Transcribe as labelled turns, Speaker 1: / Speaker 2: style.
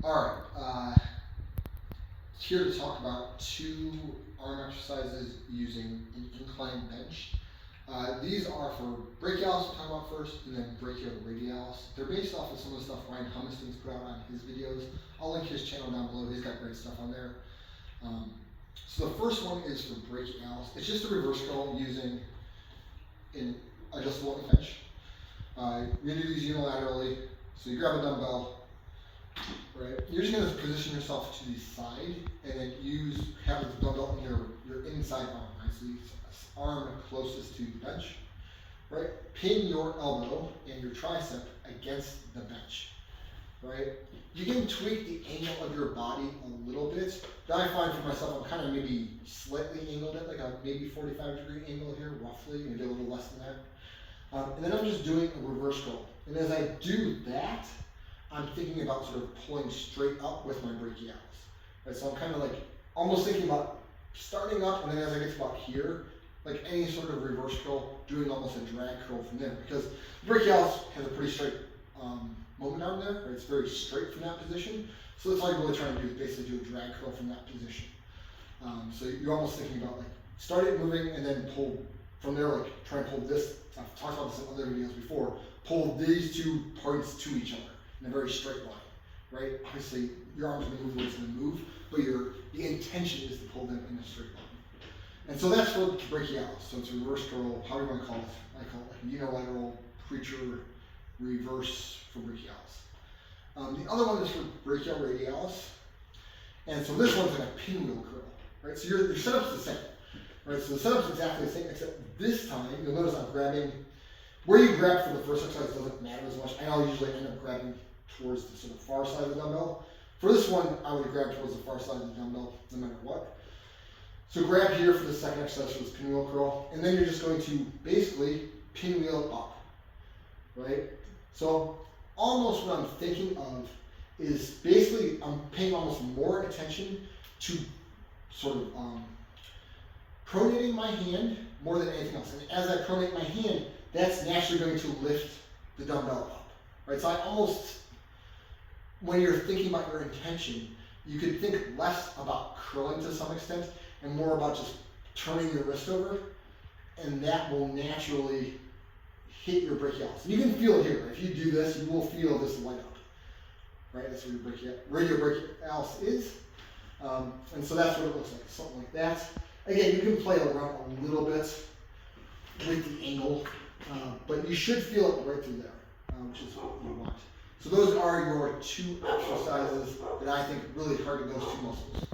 Speaker 1: All right, here to talk about two arm exercises using an incline bench. These are for brachialis, we'll talk about first, and then brachioradialis. They're based off of some of the stuff Ryan Humiston's put out on his videos. I'll link his channel down below. He's got great stuff on there. So the first one is for brachialis. It's just a reverse curl using an adjustable bench. You're going to do these unilaterally. So you grab a dumbbell, right? You're just going to position yourself to the side and then have the dumbbell in your inside arm, right? So the arm closest to the bench, right? Pin your elbow and your tricep against the bench, right? You can tweak the angle of your body a little bit. But I find for myself, I'm kind of maybe slightly angled at like a maybe 45-degree angle here, roughly, maybe a little less than that. And then I'm just doing a reverse curl. And as I do that, I'm thinking about sort of pulling straight up with my brachialis. Right? So I'm kind of like almost thinking about starting up, and then as I get to about here, like any sort of reverse curl, doing almost a drag curl from there. Because brachialis has a pretty straight moment arm there, right? It's very straight from that position. So that's all you're really trying to do is basically do a drag curl from that position. So you're almost thinking about like start it moving and then pull from there, like try and pull this. I've talked about this in other videos before. Pull these two parts to each other in a very straight line, right? Obviously, your arms are going to move the way it's going to move, but the intention is to pull them in a straight line. And so that's for brachialis. So it's a reverse curl, however you want to call it. I call it like a unilateral preacher reverse for brachialis. The other one is for brachioradialis. And so this one's like a pinwheel curl, right? So your setup's the same, right? So the setup's exactly the same, except this time, you'll notice I'm grabbing, where you grab for the first exercise doesn't matter as much. I'll usually end up grabbing towards the sort of far side of the dumbbell. For this one, I would grab towards the far side of the dumbbell no matter what. So grab here for the second exercise for this pinwheel curl, and then you're just going to basically pinwheel up, right? So almost what I'm thinking of is basically I'm paying almost more attention to sort of pronating my hand more than anything else. And as I pronate my hand, that's naturally going to lift the dumbbell up, right? So I almost, when you're thinking about your intention, you could think less about curling to some extent and more about just turning your wrist over, and that will naturally hit your brachialis. And you can feel it here. Right? If you do this, you will feel this light up, right? That's where your brachialis is. And so that's what it looks like, something like that. Again, you can play around a little bit with the angle, but you should feel it right through there, which is what you want. So those are your two exercises that I think really target those two muscles.